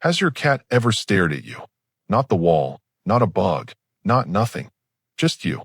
Has your cat ever stared at you? Not the wall, not a bug, not nothing. Just you.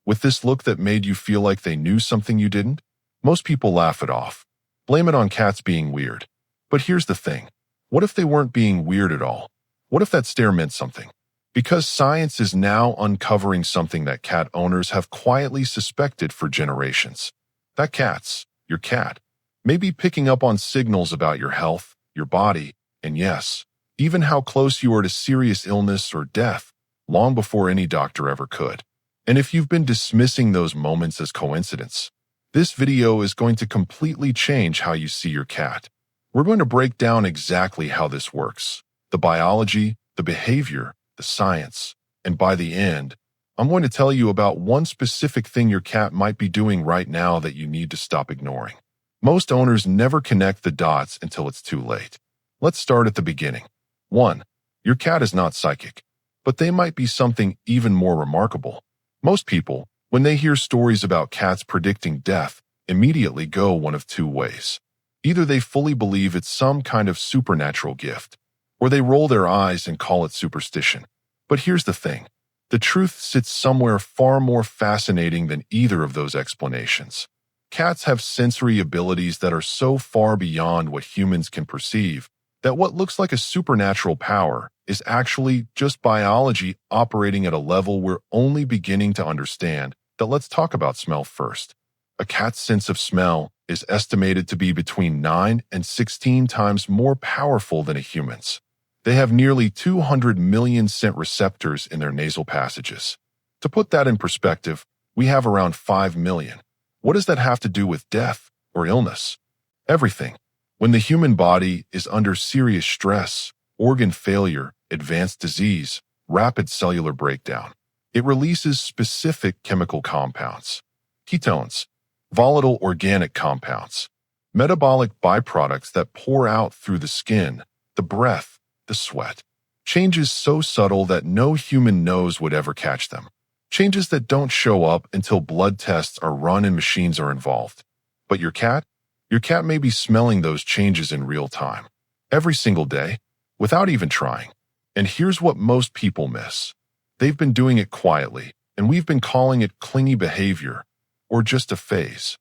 With this look that made you feel like they knew something you didn't? Most people laugh it off. Blame it on cats being weird. But here's the thing. What if they weren't being weird at all? What if that stare meant something? Because science is now uncovering something that cat owners have quietly suspected for generations. That cats, your cat, may be picking up on signals about your health, your body, and yes, even how close you are to serious illness or death, long before any doctor ever could. And if you've been dismissing those moments as coincidence, this video is going to completely change how you see your cat. We're going to break down exactly how this works, the biology, the behavior, the science, and by the end, I'm going to tell you about one specific thing your cat might be doing right now that you need to stop ignoring. Most owners never connect the dots until it's too late. Let's start at the beginning. 1. Your cat is not psychic, but they might be something even more remarkable. Most people, when they hear stories about cats predicting death, immediately go one of two ways. Either they fully believe it's some kind of supernatural gift, or they roll their eyes and call it superstition. But here's the thing. The truth sits somewhere far more fascinating than either of those explanations. Cats have sensory abilities that are so far beyond what humans can perceive that what looks like a supernatural power is actually just biology operating at a level we're only beginning to understand. Let's talk about smell first. A cat's sense of smell is estimated to be between 9 and 16 times more powerful than a human's. They have nearly 200 million scent receptors in their nasal passages. To put that in perspective, we have around 5 million. What does that have to do with death or illness? Everything. When the human body is under serious stress, organ failure, advanced disease, rapid cellular breakdown, it releases specific chemical compounds, ketones, volatile organic compounds, metabolic byproducts that pour out through the skin, the breath, the sweat. Changes so subtle that no human knows would ever catch them. Changes that don't show up until blood tests are run and machines are involved. But your cat? Your cat may be smelling those changes in real time, every single day, without even trying. And here's what most people miss. They've been doing it quietly, and we've been calling it clingy behavior, or just a phase.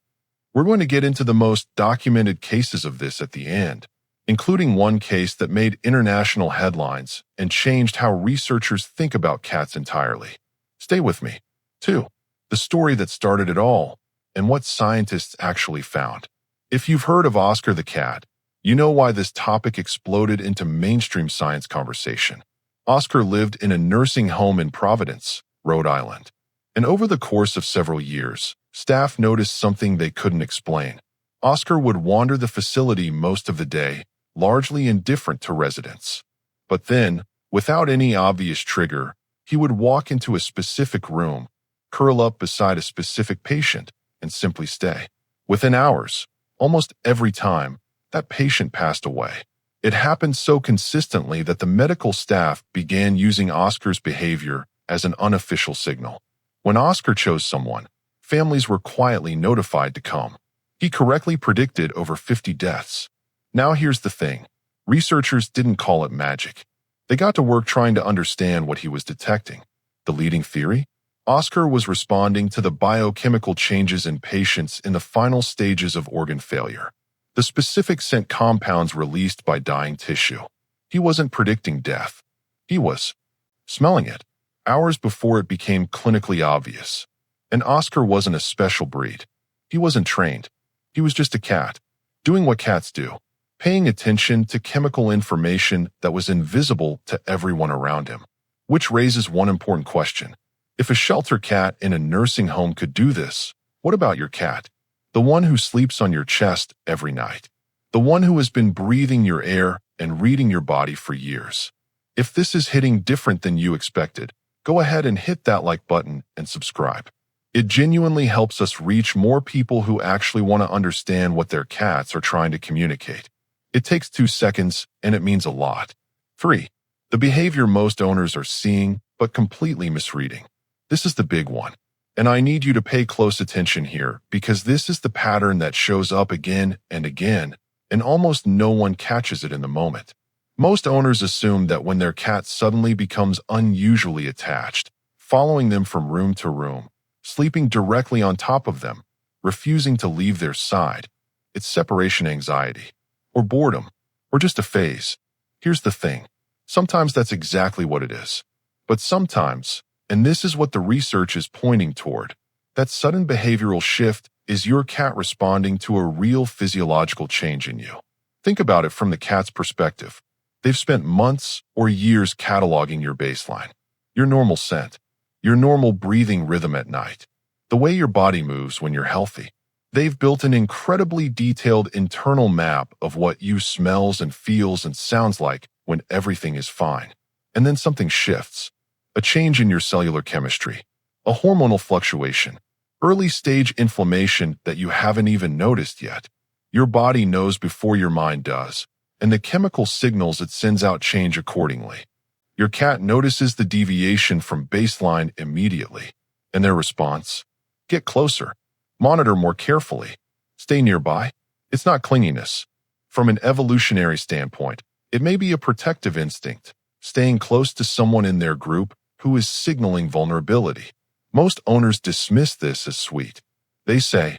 We're going to get into the most documented cases of this at the end, including one case that made international headlines and changed how researchers think about cats entirely. Stay with me. 2. The story that started it all, and what scientists actually found. If you've heard of Oscar the cat, you know why this topic exploded into mainstream science conversation. Oscar lived in a nursing home in Providence, Rhode Island. And over the course of several years, staff noticed something they couldn't explain. Oscar would wander the facility most of the day, largely indifferent to residents. But then, without any obvious trigger, he would walk into a specific room, curl up beside a specific patient, and simply stay. Within hours, almost every time, that patient passed away. It happened so consistently that the medical staff began using Oscar's behavior as an unofficial signal. When Oscar chose someone, families were quietly notified to come. He correctly predicted over 50 deaths. Now here's the thing. Researchers didn't call it magic. They got to work trying to understand what he was detecting. The leading theory? Oscar was responding to the biochemical changes in patients in the final stages of organ failure. The specific scent compounds released by dying tissue. He wasn't predicting death. He was smelling it, hours before it became clinically obvious. And Oscar wasn't a special breed. He wasn't trained. He was just a cat, doing what cats do, paying attention to chemical information that was invisible to everyone around him. Which raises one important question. If a shelter cat in a nursing home could do this, what about your cat? The one who sleeps on your chest every night. The one who has been breathing your air and reading your body for years. If this is hitting different than you expected, go ahead and hit that like button and subscribe. It genuinely helps us reach more people who actually want to understand what their cats are trying to communicate. It takes 2 seconds, and it means a lot. 3. The behavior most owners are seeing, but completely misreading. This is the big one. And I need you to pay close attention here, because this is the pattern that shows up again and again, and almost no one catches it in the moment. Most owners assume that when their cat suddenly becomes unusually attached, following them from room to room, sleeping directly on top of them, refusing to leave their side, it's separation anxiety, or boredom, or just a phase. Here's the thing. Sometimes that's exactly what it is. But sometimes, and this is what the research is pointing toward, that sudden behavioral shift is your cat responding to a real physiological change in you. Think about it from the cat's perspective. They've spent months or years cataloging your baseline, your normal scent, your normal breathing rhythm at night, the way your body moves when you're healthy. They've built an incredibly detailed internal map of what you smells and feels and sounds like when everything is fine. And then something shifts. A change in your cellular chemistry, a hormonal fluctuation, early-stage inflammation that you haven't even noticed yet. Your body knows before your mind does, and the chemical signals it sends out change accordingly. Your cat notices the deviation from baseline immediately, and their response? Get closer. Monitor more carefully. Stay nearby. It's not clinginess. From an evolutionary standpoint, it may be a protective instinct, staying close to someone in their group who is signaling vulnerability. Most owners dismiss this as sweet. They say,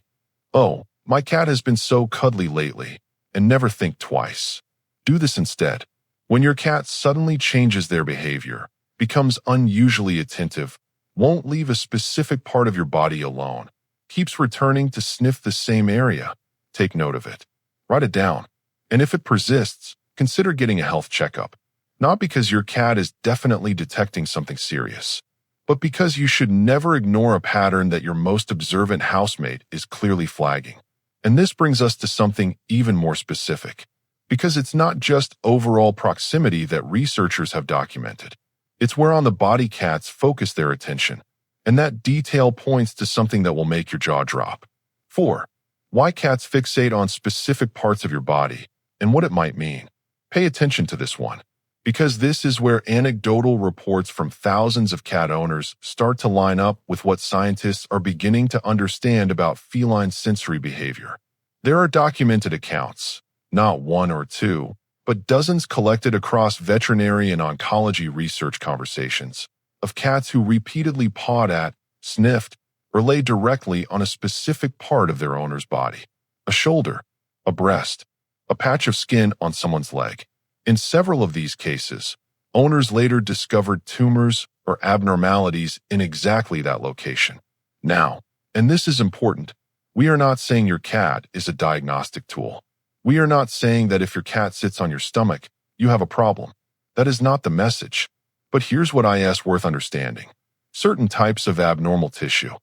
"Oh, my cat has been so cuddly lately," and never think twice. Do this instead. When your cat suddenly changes their behavior, becomes unusually attentive, won't leave a specific part of your body alone, keeps returning to sniff the same area, take note of it. Write it down. And if it persists, consider getting a health checkup. Not because your cat is definitely detecting something serious, but because you should never ignore a pattern that your most observant housemate is clearly flagging. And this brings us to something even more specific, because it's not just overall proximity that researchers have documented. It's where on the body cats focus their attention, and that detail points to something that will make your jaw drop. 4. Why cats fixate on specific parts of your body, and what it might mean. Pay attention to this one, because this is where anecdotal reports from thousands of cat owners start to line up with what scientists are beginning to understand about feline sensory behavior. There are documented accounts, not one or two, but dozens collected across veterinary and oncology research conversations, of cats who repeatedly pawed at, sniffed, or lay directly on a specific part of their owner's body. A shoulder, a breast, a patch of skin on someone's leg. In several of these cases, owners later discovered tumors or abnormalities in exactly that location. Now, and this is important, we are not saying your cat is a diagnostic tool. We are not saying that if your cat sits on your stomach, you have a problem. That is not the message. But here's what is worth understanding. Certain types of abnormal tissue,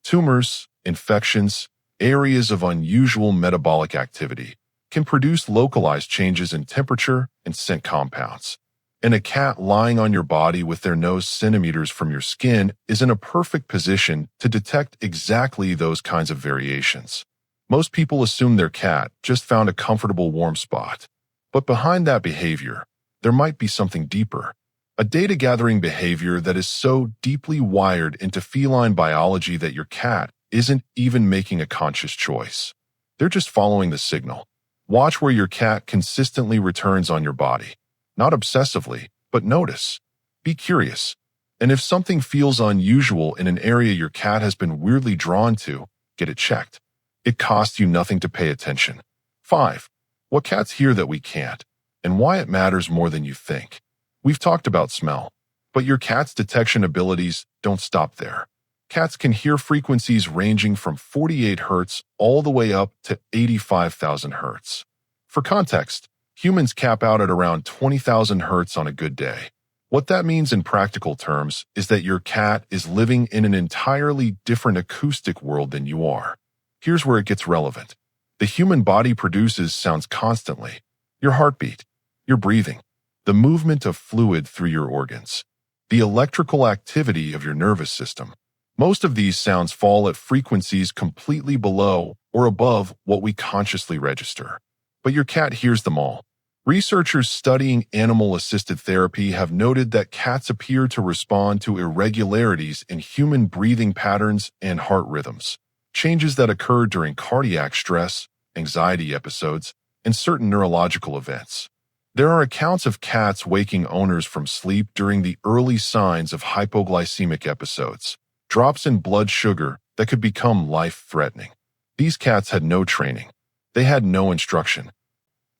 tumors, infections, areas of unusual metabolic activity, can produce localized changes in temperature and scent compounds. And a cat lying on your body with their nose centimeters from your skin is in a perfect position to detect exactly those kinds of variations. Most people assume their cat just found a comfortable warm spot. But behind that behavior, there might be something deeper. A data-gathering behavior that is so deeply wired into feline biology that your cat isn't even making a conscious choice. They're just following the signal. Watch where your cat consistently returns on your body. Not obsessively, but notice. Be curious. And if something feels unusual in an area your cat has been weirdly drawn to, get it checked. It costs you nothing to pay attention. 5. What cats hear that we can't, and why it matters more than you think. We've talked about smell, but your cat's detection abilities don't stop there. Cats can hear frequencies ranging from 48 Hz all the way up to 85,000 Hz. For context, humans cap out at around 20,000 Hz on a good day. What that means in practical terms is that your cat is living in an entirely different acoustic world than you are. Here's where it gets relevant. The human body produces sounds constantly. Your heartbeat, your breathing, the movement of fluid through your organs, the electrical activity of your nervous system. Most of these sounds fall at frequencies completely below or above what we consciously register. But your cat hears them all. Researchers studying animal-assisted therapy have noted that cats appear to respond to irregularities in human breathing patterns and heart rhythms, changes that occur during cardiac stress, anxiety episodes, and certain neurological events. There are accounts of cats waking owners from sleep during the early signs of hypoglycemic episodes, drops in blood sugar that could become life-threatening. These cats had no training. They had no instruction.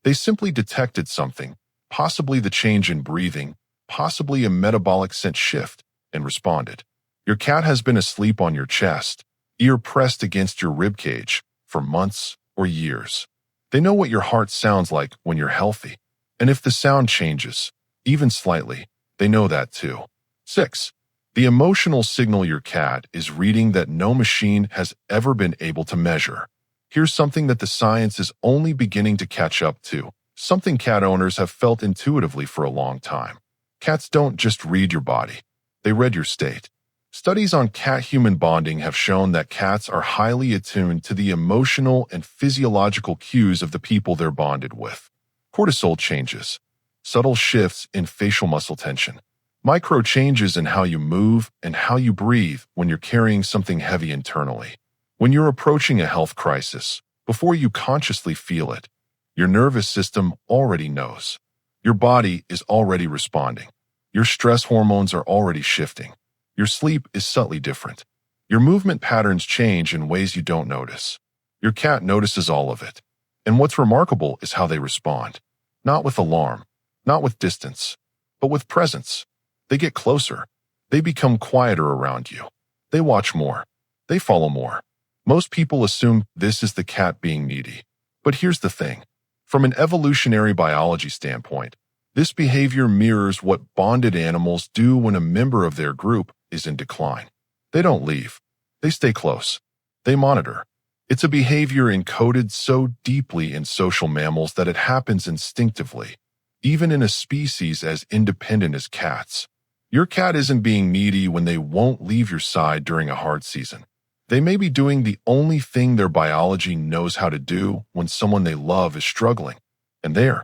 They simply detected something, possibly the change in breathing, possibly a metabolic scent shift, and responded. Your cat has been asleep on your chest, ear pressed against your ribcage, for months or years. They know what your heart sounds like when you're healthy. And if the sound changes, even slightly, they know that too. 6. The emotional signal your cat is reading that no machine has ever been able to measure. Here's something that the science is only beginning to catch up to, something cat owners have felt intuitively for a long time. Cats don't just read your body, they read your state. Studies on cat-human bonding have shown that cats are highly attuned to the emotional and physiological cues of the people they're bonded with. Cortisol changes, subtle shifts in facial muscle tension, micro changes in how you move and how you breathe when you're carrying something heavy internally. When you're approaching a health crisis, before you consciously feel it, your nervous system already knows. Your body is already responding. Your stress hormones are already shifting. Your sleep is subtly different. Your movement patterns change in ways you don't notice. Your cat notices all of it. And what's remarkable is how they respond. Not with alarm, not with distance, but with presence. They get closer. They become quieter around you. They watch more. They follow more. Most people assume this is the cat being needy. But here's the thing. From an evolutionary biology standpoint, this behavior mirrors what bonded animals do when a member of their group is in decline. They don't leave. They stay close. They monitor. It's a behavior encoded so deeply in social mammals that it happens instinctively, even in a species as independent as cats. Your cat isn't being needy when they won't leave your side during a hard season. They may be doing the only thing their biology knows how to do when someone they love is struggling, and they're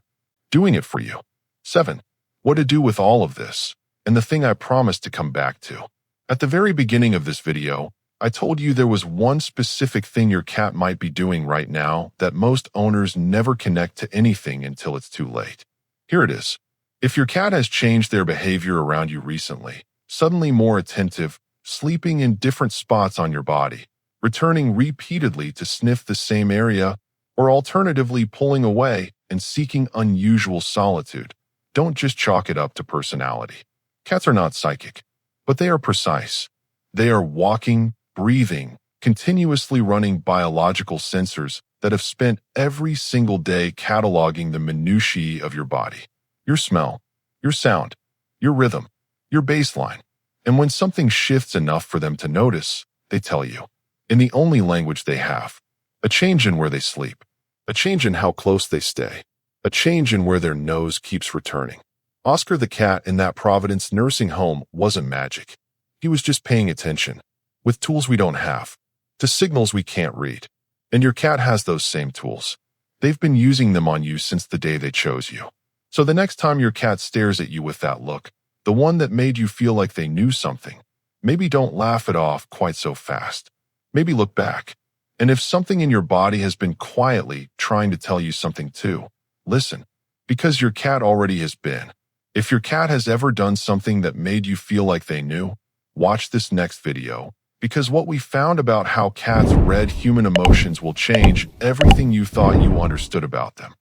doing it for you. 7. What to do with all of this, and the thing I promised to come back to. At the very beginning of this video, I told you there was one specific thing your cat might be doing right now that most owners never connect to anything until it's too late. Here it is. If your cat has changed their behavior around you recently, suddenly more attentive, sleeping in different spots on your body, returning repeatedly to sniff the same area, or alternatively pulling away and seeking unusual solitude, don't just chalk it up to personality. Cats are not psychic, but they are precise. They are walking, breathing, continuously running biological sensors that have spent every single day cataloging the minutiae of your body. Your smell, your sound, your rhythm, your baseline. And when something shifts enough for them to notice, they tell you, in the only language they have, a change in where they sleep, a change in how close they stay, a change in where their nose keeps returning. Oscar the cat in that Providence nursing home wasn't magic. He was just paying attention, with tools we don't have, to signals we can't read. And your cat has those same tools. They've been using them on you since the day they chose you. So the next time your cat stares at you with that look, the one that made you feel like they knew something, maybe don't laugh it off quite so fast. Maybe look back. And if something in your body has been quietly trying to tell you something too, listen, because your cat already has been. If your cat has ever done something that made you feel like they knew, watch this next video, because what we found about how cats read human emotions will change everything you thought you understood about them.